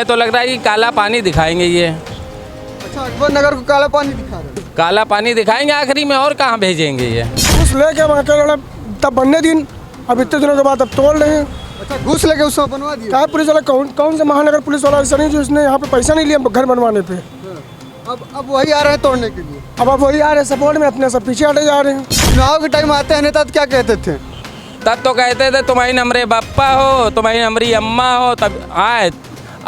तो लग रहा है कि काला पानी दिखाएंगे ये। अच्छा, अकबर नगर को काला पानी दिखा रहे हैं। काला पानी दिखाएंगे आखिरी में, और कहाँ भेजेंगे ये। घूस लेके वहाँ के तब बनने दिन, अब इतने दिनों के बाद अब तोड़ रहे हैं। अच्छा, घूस लेके उसको बनवा दिया। क्या पुलिस वाला कौन से महानगर पुलिस वाला ऐसा नहीं जो इसने यहाँ पे पैसा नहीं लिया घर बनवाने पे। अब वही आ रहे हैं तोड़ने के लिए। अब वही आ रहे हैं सपोर्ट में, अपने सब पीछे हटे जा रहे हैं। चुनाव के टाइम आते हैं नेता तो क्या कहते थे? तब तो कहते थे तुम्हारी नमरे बप्पा हो, तुम्हारी नमरी अम्मा हो, तब आए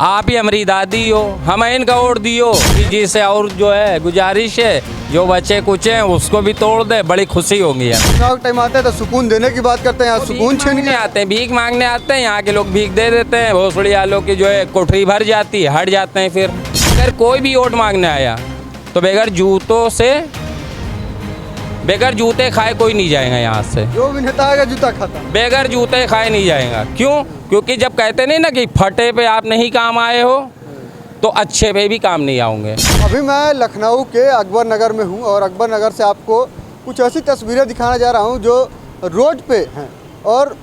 आप ही हमारी दादी हो, हम इनका वोट दियो कि जिसे, और जो है गुजारिश है जो बच्चे कुछ हैं उसको भी तोड़ दे, बड़ी खुशी होगी यार। चुनाव के टाइम आते हैं तो सुकून देने की बात करते हैं, यहाँ सुकून छीन के आते हैं, भीख मांगने आते हैं। यहाँ के लोग भीख दे देते हैं, भोसड़ी वालों की जो है कोठरी भर जाती है, हट जाते हैं। फिर अगर कोई भी वोट मांगने आया तो बगैर जूते खाए कोई नहीं जाएगा यहाँ से। जो भी नेता आएगा जूता खाता, बगैर जूते खाए नहीं जाएगा। क्यों? क्योंकि जब कहते नहीं ना कि फटे पे आप नहीं काम आए हो तो अच्छे पे भी काम नहीं आओगे। अभी मैं लखनऊ के अकबर नगर में हूँ और अकबर नगर से आपको कुछ ऐसी तस्वीरें दिखाना जा रहा हूँ जो रोड पे हैं और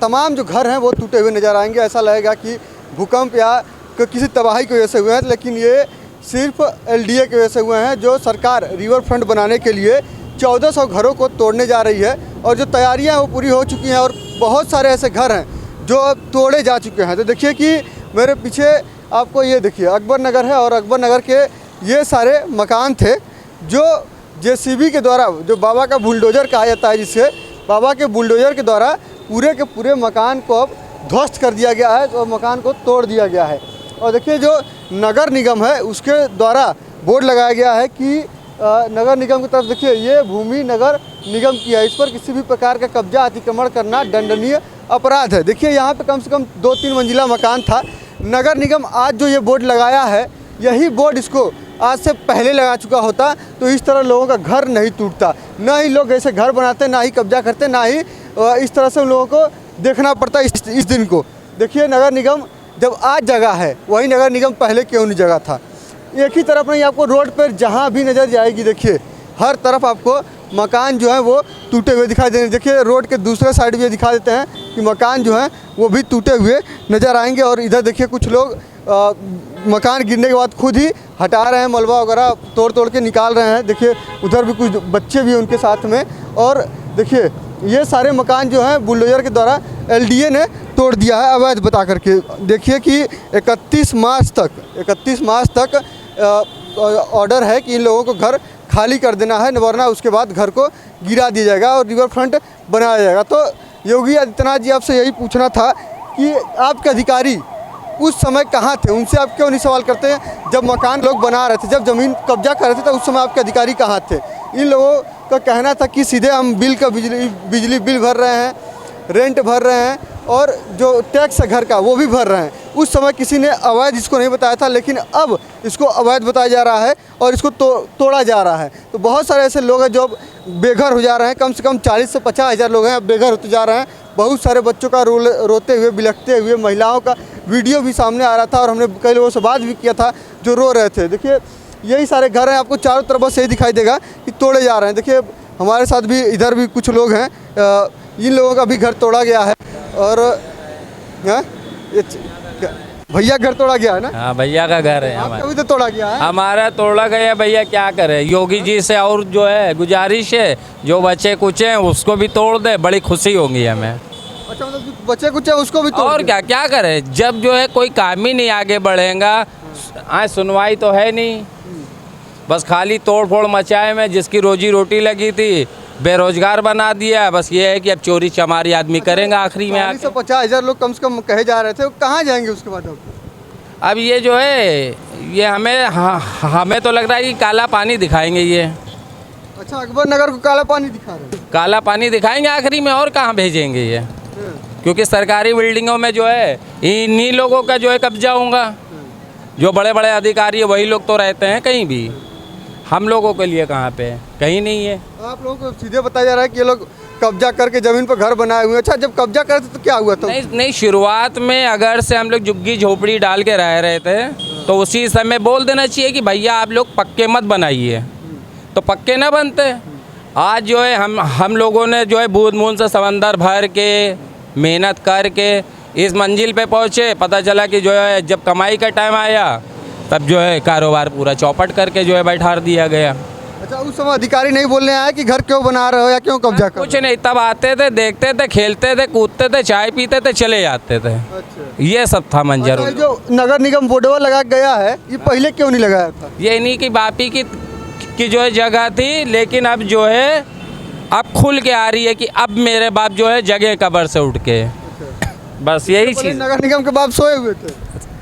तमाम जो घर हैं वो टूटे हुए नज़र आएंगे। ऐसा लगेगा कि भूकंप या किसी तबाही की वजह से हुए हैं, लेकिन ये सिर्फ LDA की वजह से हुए हैं। जो सरकार रिवर फ्रंट बनाने के लिए 1400 घरों को तोड़ने जा रही है और जो तैयारियां हैं वो पूरी हो चुकी हैं और बहुत सारे ऐसे घर हैं जो अब तोड़े जा चुके हैं। तो देखिए कि मेरे पीछे आपको ये देखिए अकबर नगर है और अकबर नगर के ये सारे मकान थे जो JCB के द्वारा, जो बाबा का बुलडोज़र कहा जाता है, जिससे बाबा के बुलडोज़र के द्वारा पूरे के पूरे मकान को अब ध्वस्त कर दिया गया है और मकान को तोड़ दिया गया है। और देखिए जो नगर निगम है उसके द्वारा बोर्ड लगाया गया है कि नगर निगम की तरफ देखिए ये भूमि नगर निगम की है, इस पर किसी भी प्रकार का कब्जा अतिक्रमण करना दंडनीय अपराध है। देखिए यहाँ पे कम से कम 2-3 मंजिला मकान था। नगर निगम आज जो ये बोर्ड लगाया है, यही बोर्ड इसको आज से पहले लगा चुका होता तो इस तरह लोगों का घर नहीं टूटता। ना ही लोग ऐसे घर बनाते, ना ही कब्जा करते, ना ही इस तरह से उन लोगों को देखना पड़ता इस दिन को। देखिए नगर निगम जब आज जगह है, वही नगर निगम पहले क्यों नहीं जगह था। एक ही तरफ नहीं, आपको रोड पर जहाँ भी नज़र जाएगी देखिए हर तरफ आपको मकान जो है वो टूटे हुए दिखाई दे रहे हैं। देखिए रोड के दूसरे साइड भी दिखा देते हैं कि मकान जो है वो भी टूटे हुए नज़र आएंगे। और इधर देखिए कुछ लोग मकान गिरने के बाद खुद ही हटा रहे हैं, मलबा वगैरह तोड़ के निकाल रहे हैं। देखिए उधर भी कुछ बच्चे भी उनके साथ में। और देखिए ये सारे मकान जो हैं बुलडोज़र के द्वारा LDA ने तोड़ दिया है अवैध बता करके। देखिए कि 31 मार्च तक ऑर्डर है कि इन लोगों को घर खाली कर देना है, वरना उसके बाद घर को गिरा दिया जाएगा और रिवर फ्रंट बनाया जाएगा। तो योगी आदित्यनाथ जी, आपसे यही पूछना था कि आपके अधिकारी उस समय कहाँ थे? उनसे आप क्यों नहीं सवाल करते हैं? जब मकान लोग बना रहे थे, जब ज़मीन कब्जा कर रहे थे, तो उस समय आपके अधिकारी कहाँ थे? इन लोगों का कहना था कि सीधे हम बिजली बिल भर रहे हैं, रेंट भर रहे हैं और जो टैक्स है घर का वो भी भर रहे हैं। उस समय किसी ने अवैध इसको नहीं बताया था, लेकिन अब इसको अवैध बताया जा रहा है और इसको तोड़ा जा रहा है। तो बहुत सारे ऐसे लोग हैं जो अब बेघर हो जा रहे हैं। कम से कम 40 से 50 हज़ार लोग हैं अब बेघर होते जा रहे हैं। बहुत सारे बच्चों का रोते हुए, बिलखते हुए, महिलाओं का वीडियो भी सामने आ रहा था और हमने कई लोगों से बात भी किया था जो रो रहे थे। देखिए यही सारे घर हैं, आपको चारों तरफ बस यही दिखाई देगा कि तोड़े जा रहे हैं। देखिए हमारे साथ भी इधर भी कुछ लोग हैं, इन लोगों का भी घर तोड़ा गया है। और भैया घर तोड़ा गया है ना? हाँ, भैया का घर है हमारा। आपका भी तो तोड़ा गया है? हमारा तोड़ा गया भैया, क्या करे। योगी जी से और जो है गुजारिश है जो बच्चे कुछ हैं उसको भी तोड़ दे, बड़ी खुशी होगी हमें। अच्छा, मतलब बच्चे कुछ है उसको भी तोड़ और दे। क्या करें जब जो है कोई काम ही नहीं आगे बढ़ेगा। आज सुनवाई तो है नहीं, बस खाली तोड़ फोड़ मचाए में। जिसकी रोजी रोटी लगी थी बेरोजगार बना दिया। बस ये है कि अब चोरी चमारी आदमी करेंगे आखिरी में। 40 से 50 हज़ार लोग कम से कम कहे जा रहे थे, वो कहाँ जाएंगे उसके बाद? अब ये जो है ये हमें तो लग रहा है कि काला पानी दिखाएंगे ये। अच्छा, अकबर नगर को काला पानी दिखा रहे हैं। काला पानी दिखाएंगे आखिरी में, और कहाँ भेजेंगे ये। क्योंकि सरकारी बिल्डिंगों में जो है इन्हीं लोगों का जो है कब्जा होगा। जो बड़े बड़े अधिकारी है वही लोग तो रहते हैं कहीं भी। हम लोगों के लिए कहाँ पे, कहीं नहीं है। आप लोगों को सीधे बताया जा रहा है कि ये लोग कब्जा करके ज़मीन पर घर बनाए हुए हैं। अच्छा, जब कब्जा करते तो क्या हुआ था? नहीं, शुरुआत में अगर से हम लोग झुग्गी झोपड़ी डाल के रह रहे थे तो उसी समय बोल देना चाहिए कि भैया आप लोग पक्के मत बनाइए, तो पक्के ना बनते। आज जो है हम लोगों ने जो है बूंद बूंद से समंदर भर के मेहनत करके इस मंजिल पे पहुँचे, पता चला कि जो है जब कमाई का टाइम आया तब जो है कारोबार पूरा चौपट करके जो है बैठा दिया गया। अच्छा, उस समय अधिकारी नहीं बोलने आया कि घर क्यों बना रहे हो या क्यों कब्जा कर? कुछ नहीं, तब आते थे, देखते थे, खेलते थे, कूदते थे, चाय पीते थे, चले जाते थे। अच्छा, ये सब था मंजर। अच्छा, जो नगर निगम बोर्डवा लगा गया है, ये पहले क्यों नहीं लगाया था? ये इन्हीं की बापी की जो है जगह थी, लेकिन अब जो है अब खुल के आ रही है कि अब मेरे बाप जो है जगह कब्र से उठ के, बस यही पहले चीज़। नगर निगम के बाप सोए हुए थे।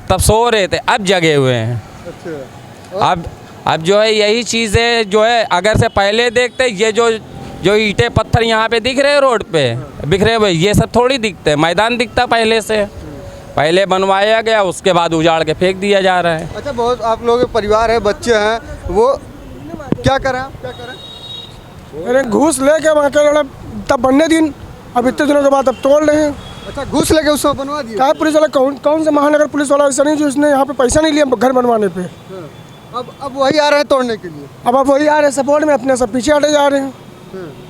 तब सो रहे थे, अब जगे हुए हैं। अच्छा, अब जो है यही चीज़ें जो है, अगर से पहले देखते ये जो ईंटें पत्थर यहाँ पे दिख रहे हैं रोड पे बिखरे हुए, ये सब थोड़ी दिखते, मैदान दिखता पहले से। पहले बनवाया गया, उसके बाद उजाड़ के फेंक दिया जा रहा है। अच्छा, बहुत आप लोगों के परिवार है, बच्चे हैं, वो क्या करें आप, क्या करें? अरे घूस लेके वहाँ के लड़ा तब बनने दिन, अब इतने दिनों के बाद अब तोड़ रहे हैं। अच्छा, घूस लेके उसको बनवा दिया। क्या पुलिस वाला कौन से महानगर पुलिस वाला ऐसा नहीं जो इसने यहाँ पे पैसा नहीं लिया घर बनवाने पे। अब वही आ रहे हैं तोड़ने के लिए। अब वही आ रहे हैं सपोर्ट में, अपने सब पीछे हटे जा रहे हैं।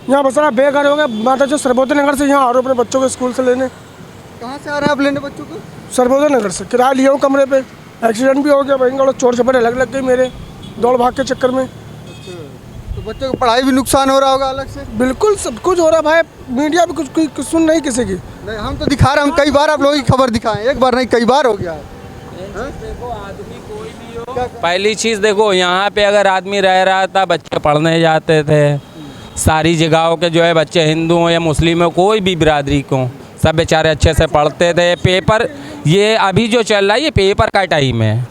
यहाँ बस रहा बेघर हो गया, माता जो सर्वोदय नगर से यहाँ आ रहे हो अपने बच्चों को स्कूल से लेने। कहाँ से आ रहे हैं आप लेने बच्चों को? सर्वोदय नगर से किराया लिया हूँ कमरे पे, एक्सीडेंट भी हो गया, वहीं चोर चपेट लग गई मेरे दौड़ भाग के चक्कर में। तो बच्चों को पढ़ाई भी नुकसान हो रहा होगा अलग से? बिल्कुल सब कुछ हो रहा भाई, मीडिया भी कुछ सुन नहीं किसी की। नहीं, हम तो दिखा रहे हैं, हम कई बार आप लोगों की खबर दिखाएं, एक बार नहीं कई बार हो गया है। पहली चीज़ देखो, यहाँ पे अगर आदमी रह रहा था, बच्चे पढ़ने जाते थे, सारी जगहों के जो है बच्चे हिंदू हो या मुस्लिम हो, कोई भी बिरादरी को, सब बेचारे अच्छे से पढ़ते थे। पेपर, ये अभी जो चल रहा है ये पेपर का टाइम है।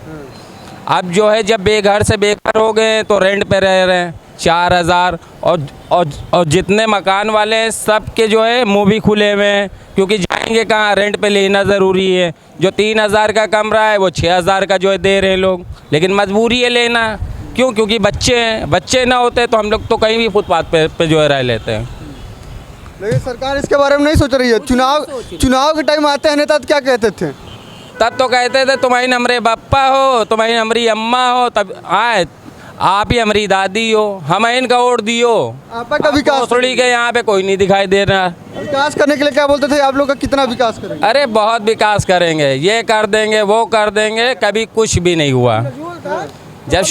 अब जो है जब बेघर से बेघर हो गए तो रेंट पे रह रहे हैं 4000, और जितने मकान वाले हैं सब के जो है मुँह भी खुले हुए हैं, क्योंकि जाएंगे कहाँ, रेंट पे लेना ज़रूरी है। जो 3000 का कमरा है वो 6000 का जो है दे रहे हैं लोग, लेकिन मजबूरी है लेना। क्यों? क्योंकि बच्चे हैं, बच्चे ना होते तो हम लोग तो कहीं भी फुटपाथ पे जो है रह लेते हैं। लेकिन सरकार इसके बारे में नहीं सोच रही है। चुनाव के टाइम आते हैं नेता तो क्या कहते थे? तब तो कहते थे तुम्हारी नमरे बप्पा हो, तुम्हारी नमरी अम्मा हो, तब आए आप ही हमारी दादी हो, हमें इनका वोट दियो। आपका विकास भोसड़ी के यहाँ पे कोई नहीं दिखाई दे रहा। विकास करने के लिए क्या बोलते थे आप लोग का, कितना विकास करेंगे? अरे बहुत विकास करेंगे, ये कर देंगे, वो कर देंगे, कभी कुछ भी नहीं हुआ। जब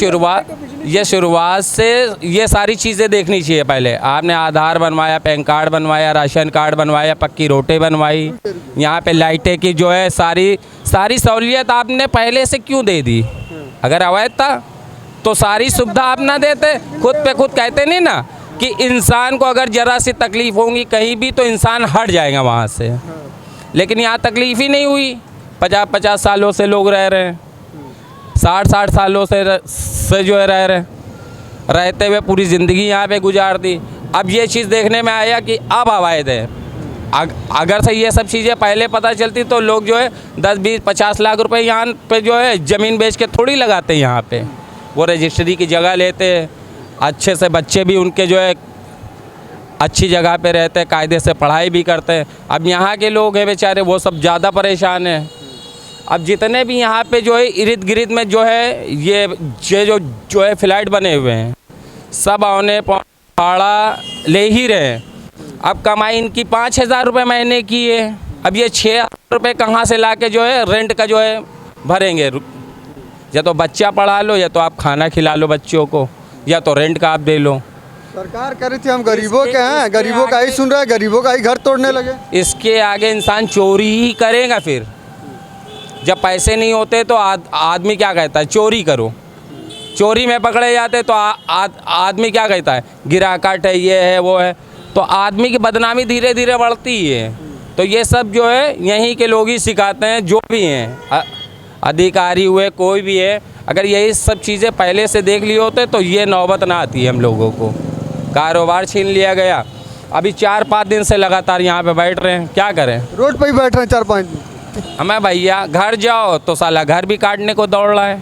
शुरुआत से ये सारी चीज़ें देखनी चाहिए। पहले आपने आधार बनवाया, पैन कार्ड बनवाया, राशन कार्ड बनवाया, पक्की रोटें बनवाई, यहाँ पे लाइटें की जो है सारी सहूलियत आपने पहले से क्यों दे दी? अगर अवैध था तो सारी सुविधा आप ना देते। खुद पे खुद कहते नहीं ना कि इंसान को अगर ज़रा सी तकलीफ़ होगी कहीं भी तो इंसान हट जाएगा वहाँ से, लेकिन यहाँ तकलीफ़ ही नहीं हुई। 50-50 सालों से लोग रह रहे हैं, 60-60 सालों से जो है रहते हुए पूरी ज़िंदगी यहाँ पे गुजार दी। अब ये चीज़ देखने में आया कि अब अवैध है। अगर से ये सब चीज़ें पहले पता चलती तो लोग जो है 10-20-50 लाख रुपए यहाँ पे जो है ज़मीन बेच के थोड़ी लगाते यहाँ पे, वो रजिस्ट्री की जगह लेते, अच्छे से बच्चे भी उनके जो है अच्छी जगह पे रहते, कायदे से पढ़ाई भी करते। अब यहाँ के लोग हैं बेचारे, वो सब ज़्यादा परेशान हैं। अब जितने भी यहाँ पे जो है इर्द गिर्द में जो है ये जो है फ्लैट बने हुए हैं, सब औने भाड़ा ले ही रहे हैं। अब कमाई इनकी 5000 रुपये महीने की है। अब ये 6000 रुपये कहाँ से ला के जो है रेंट का जो है भरेंगे? या तो बच्चा पढ़ा लो, या तो आप खाना खिला लो बच्चों को, या तो रेंट का आप दे लो। सरकार कह रही थी हम गरीबों के हैं, गरीबों का ही सुन रहे हैं, गरीबों का ही घर तोड़ने लगे। इसके आगे इंसान चोरी ही करेगा। फिर जब पैसे नहीं होते तो आदमी क्या कहता है? चोरी करो। चोरी में पकड़े जाते तो आदमी क्या कहता है? गिरा काट है, ये है, वो है। तो आदमी की बदनामी धीरे धीरे बढ़ती ही है। तो ये सब जो है यहीं के लोग ही सिखाते हैं, जो भी हैं अधिकारी हुए, कोई भी है। अगर यही सब चीज़ें पहले से देख लिए होते तो ये नौबत ना आती हम लोगों को। कारोबार छीन लिया गया। अभी 4-5 दिन से लगातार यहाँ पे बैठ रहे हैं, क्या करें? रोड पे ही बैठ रहे हैं 4-5 दिन। हमें भैया घर जाओ तो साला घर भी काटने को दौड़ रहा है।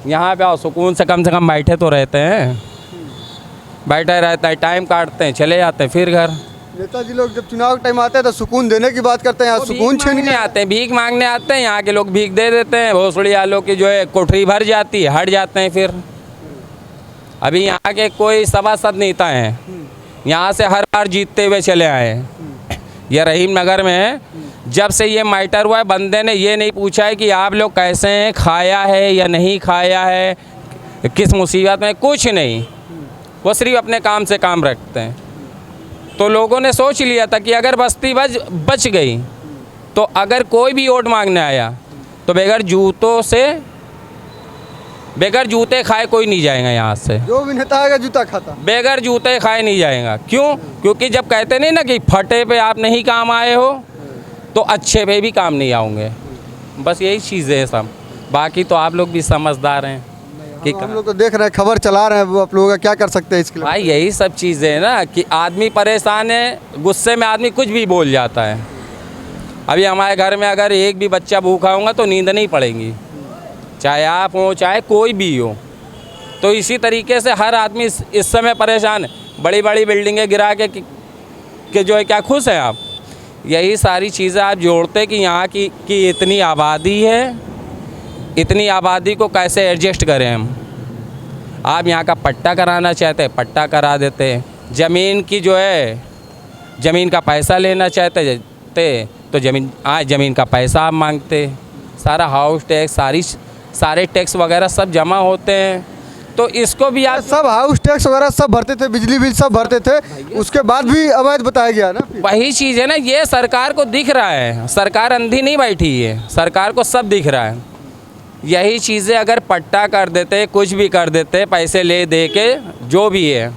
यहाँ पे आओ सुकून से कम बैठे तो रहते हैं, बैठे रहते हैं, टाइम काटते हैं, चले जाते हैं फिर घर। नेताजी लोग जब चुनाव टाइम आते हैं तो सुकून देने की बात करते हैं, यहाँ सुकून छीन के आते हैं, भीख मांगने आते हैं। यहाँ के लोग भीख दे देते हैं, भोसड़ी वालों की जो है कोठरी भर जाती है, हट जाते हैं फिर। अभी यहाँ के कोई सभासद नेता हैं, यहाँ से हर बार जीतते हुए चले आए हैं। यह रहीम नगर में जब से ये मैटर हुआ है बंदे ने ये नहीं पूछा है कि आप लोग कैसे हैं, खाया है या नहीं खाया है, किस मुसीबत में, कुछ नहीं। वो सिर्फ अपने काम से काम रखते हैं। तो लोगों ने सोच लिया था कि अगर बस्ती बच गई तो अगर कोई भी वोट मांगने आया तो बगैर जूते खाए कोई नहीं जाएगा यहाँ से। जो भी नेता आएगा जूता खाता। बगैर जूते खाए नहीं जाएगा। क्यों? क्योंकि जब कहते नहीं ना कि फटे पे आप नहीं काम आए हो तो अच्छे पे भी काम नहीं आओगे। बस यही चीज़ें हैं सब। बाकी तो आप लोग भी समझदार हैं कि हम लोग तो देख रहे हैं, खबर चला रहे हैं, वो आप लोगों का क्या कर सकते हैं इसके लिए? भाई यही सब चीज़ें हैं ना कि आदमी परेशान है, गुस्से में आदमी कुछ भी बोल जाता है। अभी हमारे घर में अगर एक भी बच्चा भूखा होगा तो नींद नहीं पड़ेगी, चाहे आप हो चाहे कोई भी हो। तो इसी तरीके से हर आदमी इस समय परेशान है। बड़ी बड़ी बिल्डिंगें गिरा के जो है क्या खुश हैं आप? यही सारी चीज़ें आप जोड़ते कि यहाँ की इतनी आबादी है, इतनी आबादी को कैसे एडजस्ट करें हम। आप यहाँ का पट्टा कराना चाहते हैं, पट्टा करा देते हैं। ज़मीन की जो है, ज़मीन का पैसा लेना चाहते तो ज़मीन का पैसा आप मांगते। सारा हाउस टैक्स, सारे टैक्स वगैरह सब जमा होते हैं। तो इसको भी आप सब हाउस टैक्स वगैरह सब भरते थे, बिजली बिल सब भरते थे, उसके बाद भी अवैध बताया गया ना। वही चीज़ है ना, ये सरकार को दिख रहा है। सरकार अंधी नहीं बैठी है, सरकार को सब दिख रहा है। यही चीज़ें अगर पट्टा कर देते, कुछ भी कर देते, पैसे ले दे के जो भी है,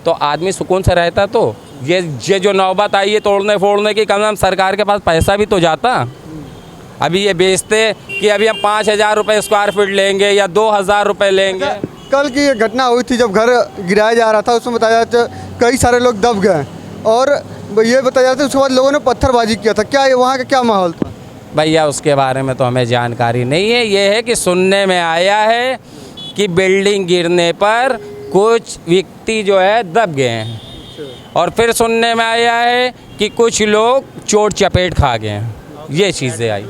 तो आदमी सुकून से रहता। तो ये जो नौबत आई है तोड़ने फोड़ने की, कम से कम सरकार के पास पैसा भी तो जाता। अभी ये बेचते कि अभी हम 5,000 रुपये स्क्वायर फीट लेंगे या 2,000 रुपये लेंगे। कल की ये घटना हुई थी जब घर गिराया जा रहा था, उसमें बताया जाता कई सारे लोग दब गए और ये बताया जाता है उसके बाद लोगों ने पत्थरबाजी किया था। क्या ये वहाँ का क्या माहौल था? भैया उसके बारे में तो हमें जानकारी नहीं है। ये है कि सुनने में आया है कि बिल्डिंग गिरने पर कुछ व्यक्ति जो है दब गए हैं, और फिर सुनने में आया है कि कुछ लोग चोट चपेट खा गए हैं। ये चीज़ें आई।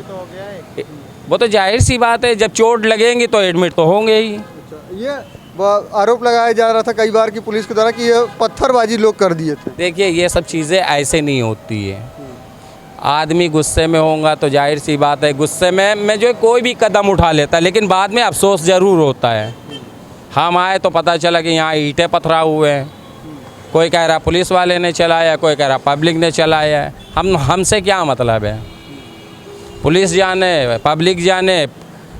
वो तो जाहिर सी बात है, जब चोट लगेंगी तो एडमिट तो होंगे ही। ये आरोप लगाया जा रहा था कई बार की पुलिस के द्वारा कि ये पत्थरबाजी लोग कर दिए थे। देखिए ये सब चीज़ें ऐसे नहीं होती है। आदमी गुस्से में होगा तो जाहिर सी बात है, गुस्से में जो कोई भी कदम उठा लेता है, लेकिन बाद में अफसोस ज़रूर होता है। हम आए तो पता चला कि यहाँ ईंटें पथरा हुए हैं। कोई कह रहा पुलिस वाले ने चलाया, कोई कह रहा पब्लिक ने चलाया है। हमसे क्या मतलब है? पुलिस जाने, पब्लिक जाने,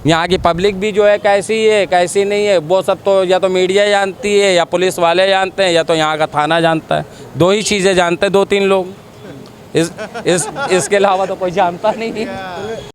यहाँ की पब्लिक भी जो है कैसी है कैसी नहीं है, वो सब तो या तो मीडिया जानती है या पुलिस वाले जानते हैं या तो यहाँ का थाना जानता है। दो ही चीज़ें जानते हैं, 2-3 लोग। इसके अलावा तो कोई जानता नहीं है।